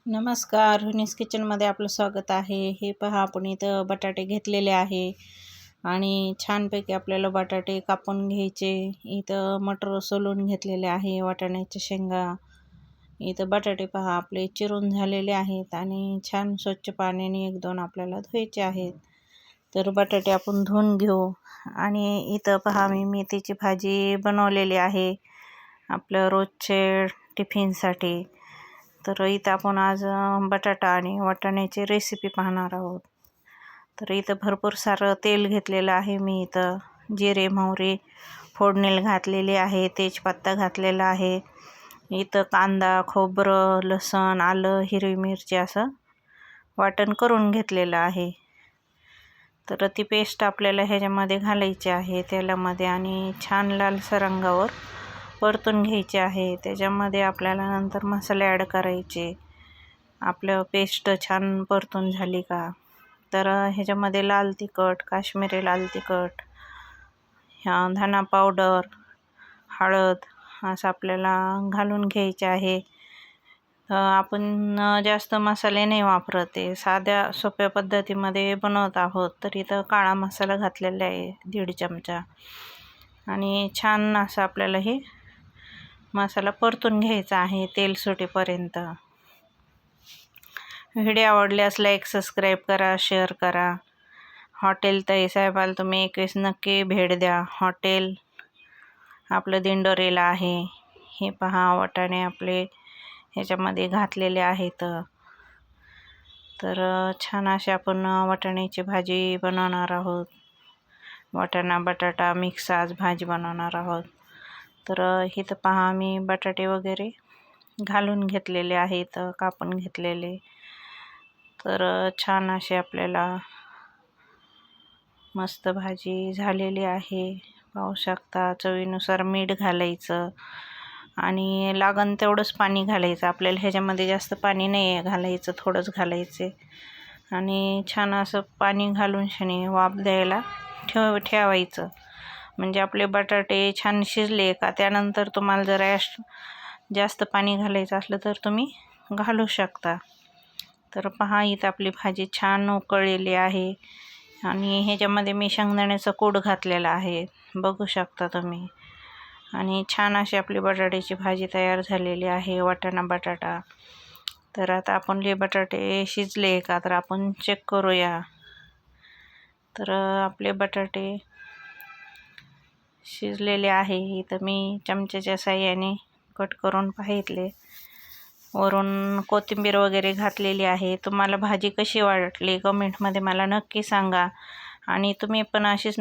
नमस्कार, रुनीस किचनमध्ये आपलं स्वागत आहे. हे पहा, आपण इथं बटाटे घेतलेले आहे आणि छानपैकी आपल्याला बटाटे कापून घ्यायचे. इथं मटर सोलून घेतलेले आहे, वाटाण्याच्या शेंगा. इथं बटाटे पहा आपले चिरून झालेले आहेत आणि छान स्वच्छ पाण्याने 1-2 आपल्याला धुवायचे आहेत. तर बटाटे आपण धुवून घेऊ. आणि इथं पहा, मी मेथीची भाजी बनवलेली आहे आपलं रोजचे टिफिनसाठी. तर इथं आपण आज बटाटा आणि वाटाण्याची रेसिपी पाहणार आहोत. तर इथं भरपूर सारं तेल घेतलेलं आहे मी. इथं जिरे मोहरी फोडणीला घातलेली आहे, तेजपत्ता घातलेला आहे. इथं कांदा, खोबरं, लसूण, आलं, हिरवी मिरची असं वाटण करून घेतलेलं आहे. तर ती पेस्ट आपल्याला ह्याच्यामध्ये घालायची आहे तेलामध्ये आणि छान लालसर रंगावर परतून घ्यायचे आहे. त्याच्यामध्ये आपल्याला नंतर मसाले ॲड करायचे. आपलं पेस्ट छान परतून झाली का, तर ह्याच्यामध्ये लाल तिखट, काश्मीरी लाल तिखट, धना पावडर, हळद असं आपल्याला घालून घ्यायचे आहे. आपण जास्त मसाले नाही वापरत आहे, साध्या सोप्या पद्धतीमध्ये बनवत आहोत. तर इथं काळा मसाला घातलेला आहे 1.5 चमचा आणि छान असं आपल्याला हे मसाला परतून घ्यायचा आहे तेल सुटेपर्यंत. व्हिडिओ आवडल्यास लाईक, सबस्क्राईब करा, शेअर करा. हॉटेल ताई साहेबाला तुम्ही 1 नक्की भेट द्या. हॉटेल आपलं दिंडोरीला आहे. हे पहा, वाटाणे आपले ह्याच्यामध्ये घातलेले आहेत. तर छान अशी आपण वाटाण्याची भाजी बनवणार आहोत. वाटाणा बटाटा मिक्स आज भाजी बनवणार आहोत. तर इथं पहा, मी बटाटे वगैरे घालून घेतलेले आहेत, कापून घेतलेले. तर छान अशी आपल्याला मस्त भाजी झालेली आहे, पाहू शकता. चवीनुसार मीठ घालायचं आणि लागण तेवढंच पाणी घालायचं. आपल्याला ह्याच्यामध्ये जास्त पाणी नाही घालायचं, थोडंच घालायचे. आणि छान असं पाणी घालून शनी वाफ द्यायला ठेवायचं. म्हणजे आपले बटाटे छान शिजले का त्यानंतर तुम्हाला जर जास्त पाणी घालायचं असलं तर तुम्ही घालू शकता. तर पहा, इथं आपली भाजी छान उकळलेली आहे आणि ह्याच्यामध्ये मी शेंगदाण्याचा कूट घातलेला आहे, बघू शकता तुम्ही. आणि छान अशी आपली बटाट्याची भाजी तयार झालेली आहे, वाटाणा बटाटा. तर आता आपण जे बटाटे शिजले का तर आपण चेक करूया. तर आपले बटाटे शिजलेले आहे. इथं मी चमच्याच्या साहाय्याने कट करून पाहितले. वरून कोथिंबीर वगैरे घातलेली आहे. तुम्हाला भाजी कशी वाटली कमेंटमध्ये मला नक्की सांगा. आणि तुम्ही पण अशीच